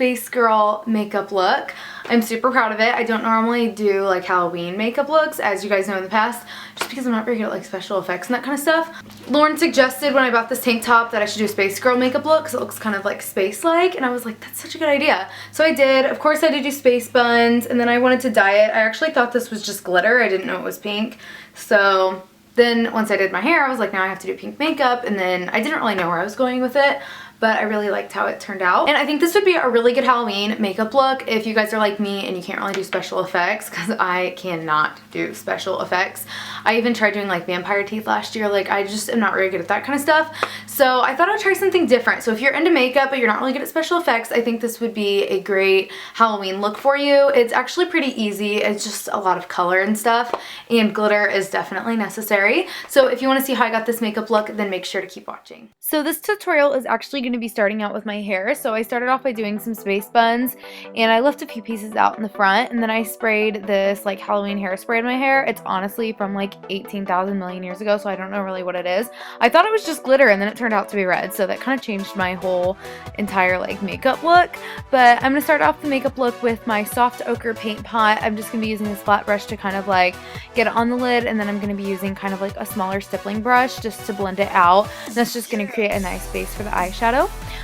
Space Girl makeup look. I'm super proud of it. I don't normally do like Halloween makeup looks, as you guys know in the past, just because I'm not very good at like special effects and that kind of stuff. Lauren suggested when I bought this tank top that I should do a Space Girl makeup look because it looks kind of like space-like, and I was like, that's such a good idea. So I did. Of course I did do space buns, and then I wanted to dye it. I actually thought this was just glitter. I didn't know it was pink. So then once I did my hair, I was like, now I have to do pink makeup, and then I didn't really know where I was going with it, but I really liked how it turned out. And I think this would be a really good Halloween makeup look if you guys are like me and you can't really do special effects, because I cannot do special effects. I even tried doing like vampire teeth last year. Like, I just am not very good at that kind of stuff. So I thought I'd try something different. So if you're into makeup but you're not really good at special effects, I think this would be a great Halloween look for you. It's actually pretty easy. It's just a lot of color and stuff, and glitter is definitely necessary. So if you want to see how I got this makeup look, then make sure to keep watching. So this tutorial is actually going to be starting out with my hair. So I started off by doing some space buns, and I left a few pieces out in the front, and then I sprayed this like Halloween hairspray in my hair. It's honestly from like 18,000 million years ago, so I don't know really what it is. I thought it was just glitter, and then it turned out to be red, so that kind of changed my whole entire like makeup look. But I'm going to start off the makeup look with my soft ochre paint pot. I'm just going to be using this flat brush to kind of like get it on the lid, and then I'm going to be using kind of like a smaller stippling brush just to blend it out. And that's just going to create a nice base for the eyeshadow.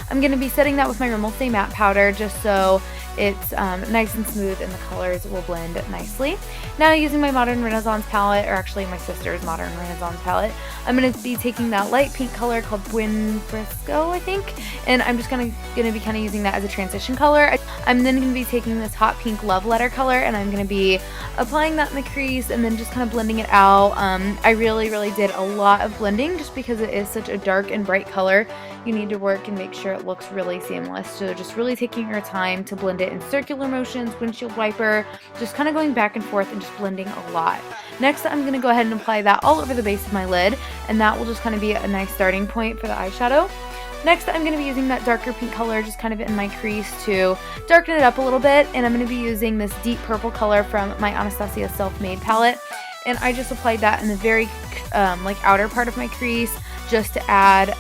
I'm going to be setting that with my Rimmel Stay Matte Powder just so it's nice and smooth and the colors will blend nicely. Now using my Modern Renaissance palette, or actually my sister's Modern Renaissance palette, I'm going to be taking that light pink color called Buon Fresco, I think, and I'm just going to be kind of using that as a transition color. I'm then going to be taking this hot pink Love Letter color, and I'm going to be applying that in the crease and then just kind of blending it out. I really did a lot of blending just because it is such a dark and bright color. You need to work and make sure it looks really seamless. So just really taking your time to blend it in circular motions, windshield wiper, just kind of going back and forth and just blending a lot. Next, I'm going to go ahead and apply that all over the base of my lid, and that will just kind of be a nice starting point for the eyeshadow. Next, I'm going to be using that darker pink color just kind of in my crease to darken it up a little bit, and I'm going to be using this deep purple color from my Anastasia Self-Made palette, and I just applied that in the very like outer part of my crease just to add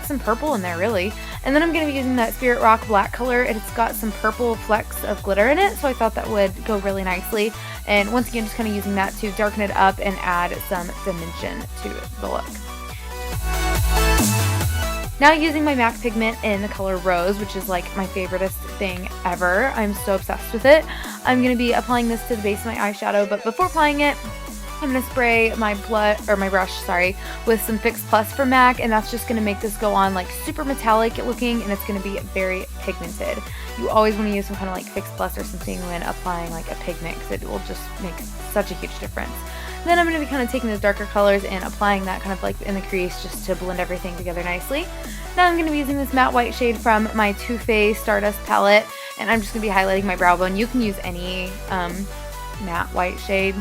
some purple in there, really. And then I'm going to be using that Spirit Rock black color, and it's got some purple flecks of glitter in it, so I thought that would go really nicely. And once again, just kind of using that to darken it up and add some dimension to the look. Now using my MAC pigment in the color Rose, which is like my favoriteest thing ever. I'm so obsessed with it. I'm going to be applying this to the base of my eyeshadow, but before applying it, I'm going to spray my brush with some Fix Plus from MAC, and that's just going to make this go on like super metallic looking, and it's going to be very pigmented. You always want to use some kind of like Fix Plus or something when applying like a pigment, because it will just make such a huge difference. Then I'm going to be kind of taking those darker colors and applying that kind of like in the crease just to blend everything together nicely. Now I'm going to be using this matte white shade from my Too Faced Stardust palette, and I'm just going to be highlighting my brow bone. You can use any matte white shade.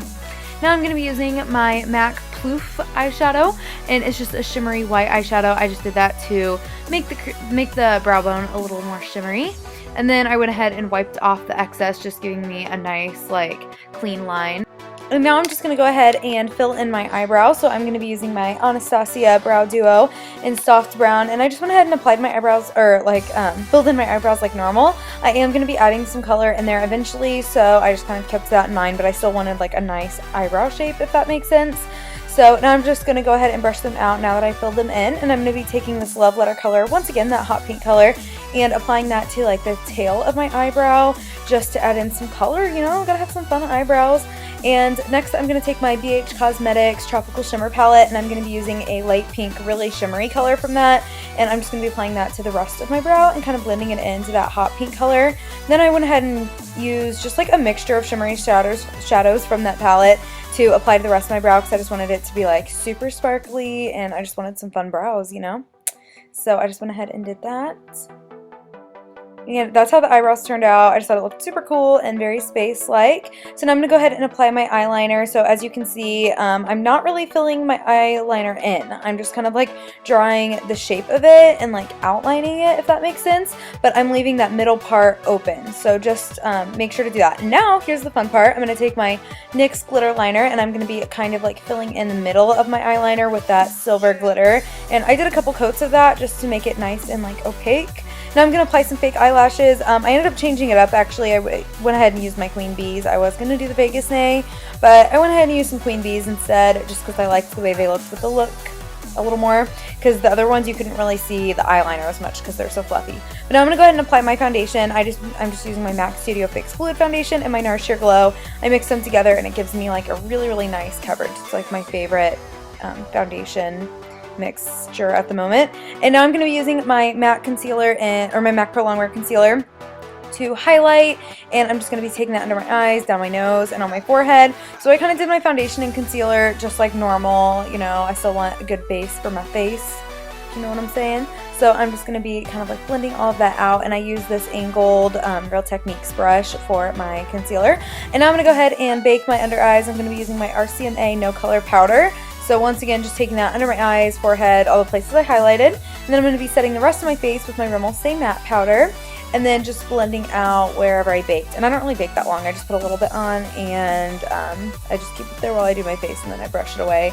Now I'm going to be using my MAC Phloof eyeshadow, and it's just a shimmery white eyeshadow. I just did that to make the brow bone a little more shimmery. And then I went ahead and wiped off the excess, just giving me a nice like clean line. And now I'm just going to go ahead and fill in my eyebrow. So I'm going to be using my Anastasia Brow Duo in soft brown. And I just went ahead and applied my eyebrows, or like filled in my eyebrows like normal. I am going to be adding some color in there eventually, so I just kind of kept that in mind. But I still wanted like a nice eyebrow shape, if that makes sense. So now I'm just going to go ahead and brush them out now that I filled them in. And I'm going to be taking this Love Letter color, once again that hot pink color, and applying that to like the tail of my eyebrow just to add in some color. You know, gotta have some fun eyebrows. And next I'm going to take my BH Cosmetics Tropical Shimmer Palette, and I'm going to be using a light pink, really shimmery color from that. And I'm just going to be applying that to the rest of my brow and kind of blending it into that hot pink color. Then I went ahead and used just like a mixture of shimmery shadows from that palette to apply to the rest of my brow, because I just wanted it to be like super sparkly and I just wanted some fun brows, you know? So I just went ahead and did that. And that's how the eyebrows turned out. I just thought it looked super cool and very space-like. So now I'm going to go ahead and apply my eyeliner. So as you can see, I'm not really filling my eyeliner in. I'm just kind of like drawing the shape of it and like outlining it, if that makes sense. But I'm leaving that middle part open. So just make sure to do that. Now, here's the fun part. I'm going to take my NYX glitter liner, and I'm going to be kind of like filling in the middle of my eyeliner with that silver glitter. And I did a couple coats of that just to make it nice and like opaque. Now I'm going to apply some fake eyelashes. I ended up changing it up actually. I went ahead and used my Queen Bees. I was going to do the Vegas Nay, but I went ahead and used some Queen Bees instead just because I liked the way they looked with the look a little more, because the other ones you couldn't really see the eyeliner as much because they're so fluffy. But now I'm going to go ahead and apply my foundation. I'm just using my MAC Studio Fix Fluid Foundation and my NARS Sheer Glow. I mix them together and it gives me like a really nice coverage. It's like my favorite foundation mixture at the moment. And now I'm going to be using my MAC concealer or my MAC Pro Longwear concealer to highlight, and I'm just going to be taking that under my eyes, down my nose, and on my forehead. So I kind of did my foundation and concealer just like normal, you know. I still want a good base for my face, you know what I'm saying? So I'm just going to be kind of like blending all of that out, and I use this angled Real Techniques brush for my concealer. And now I'm going to go ahead and bake my under eyes. I'm going to be using my RCMA No Color Powder. So once again, just taking that under my eyes, forehead, all the places I highlighted. And then I'm going to be setting the rest of my face with my Rimmel Stay Matte Powder. And then just blending out wherever I baked. And I don't really bake that long. I just put a little bit on, and I just keep it there while I do my face, and then I brush it away.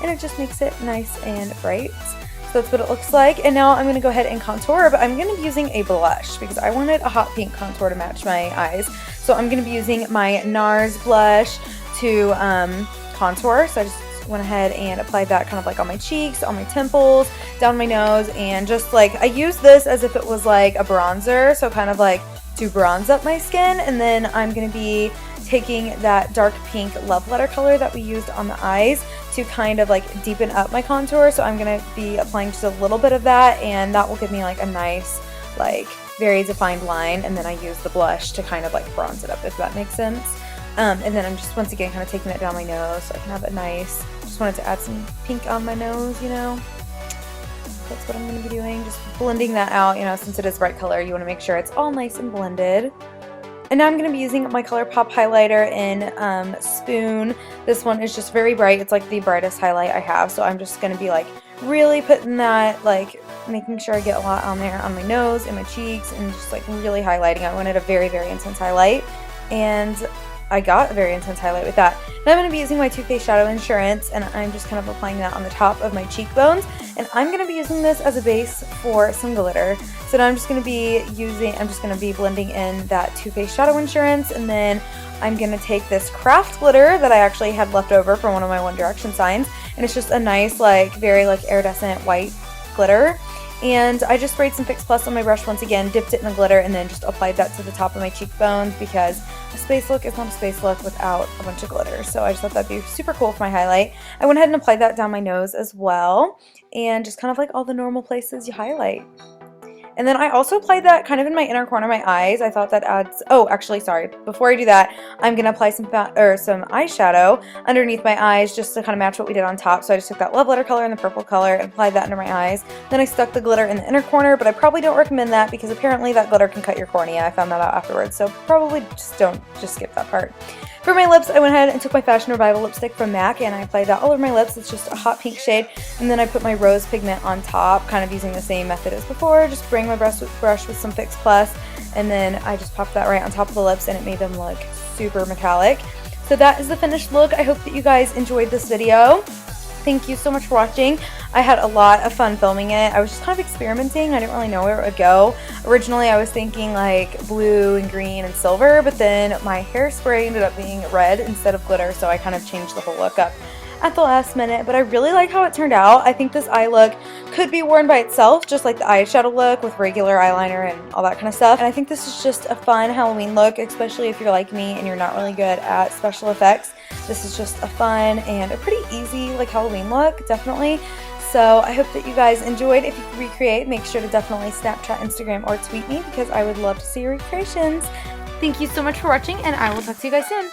And it just makes it nice and bright. So that's what it looks like. And now I'm going to go ahead and contour, but I'm going to be using a blush because I wanted a hot pink contour to match my eyes. So I'm going to be using my NARS blush to contour. So I just went ahead and applied that kind of like on my cheeks, on my temples, down my nose, and just like I used this as if it was like a bronzer, so kind of like to bronze up my skin. And then I'm going to be taking that dark pink Love Letter color that we used on the eyes to kind of like deepen up my contour. So I'm going to be applying just a little bit of that, and that will give me like a nice like very defined line. And then I use the blush to kind of like bronze it up, if that makes sense. And then I'm just once again kind of taking it down my nose so I can have a nice, just wanted to add some pink on my nose, you know. That's what I'm going to be doing, just blending that out, you know, since it is bright color, you want to make sure it's all nice and blended. And now I'm going to be using my ColourPop highlighter in Spoon. This one is just very bright. It's like the brightest highlight I have, so I'm just going to be like really putting that, like making sure I get a lot on there on my nose and my cheeks, and just like really highlighting. I wanted a very intense highlight, and I got a very intense highlight with that. Now I'm going to be using my Too Faced Shadow Insurance, and I'm just kind of applying that on the top of my cheekbones. And I'm going to be using this as a base for some glitter. So now I'm just going to be blending in that Too Faced Shadow Insurance, and then I'm going to take this craft glitter that I actually had left over from one of my One Direction signs, and it's just a nice like very like iridescent white glitter. And I just sprayed some Fix Plus on my brush once again, dipped it in the glitter, and then just applied that to the top of my cheekbones because a space look is not a space look without a bunch of glitter. So I just thought that'd be super cool for my highlight. I went ahead and applied that down my nose as well, and just kind of like all the normal places you highlight. And then I also applied that kind of in my inner corner of my eyes. I thought that adds, oh, actually, sorry. Before I do that, I'm going to apply some eyeshadow underneath my eyes just to kind of match what we did on top. So I just took that Love Letter color and the purple color and applied that under my eyes. Then I stuck the glitter in the inner corner, but I probably don't recommend that because apparently that glitter can cut your cornea. I found that out afterwards. So probably just skip that part. For my lips, I went ahead and took my Fashion Revival lipstick from MAC, and I applied that all over my lips. It's just a hot pink shade. And then I put my rose pigment on top, kind of using the same method as before. Just bring my brush with some Fix Plus, and then I just popped that right on top of the lips, and it made them look super metallic. So that is the finished look. I hope that you guys enjoyed this video. Thank you so much for watching. I had a lot of fun filming it. I was just kind of experimenting. I didn't really know where it would go. Originally, I was thinking like blue and green and silver, but then my hairspray ended up being red instead of glitter, so I kind of changed the whole look up at the last minute. But I really like how it turned out. I think this eye look could be worn by itself, just like the eyeshadow look with regular eyeliner and all that kind of stuff. And I think this is just a fun Halloween look, especially if you're like me and you're not really good at special effects. This is just a fun and a pretty easy like Halloween look, definitely. So I hope that you guys enjoyed. If you recreate, make sure to definitely Snapchat, Instagram, or tweet me because I would love to see your recreations. Thank you so much for watching, and I will talk to you guys soon.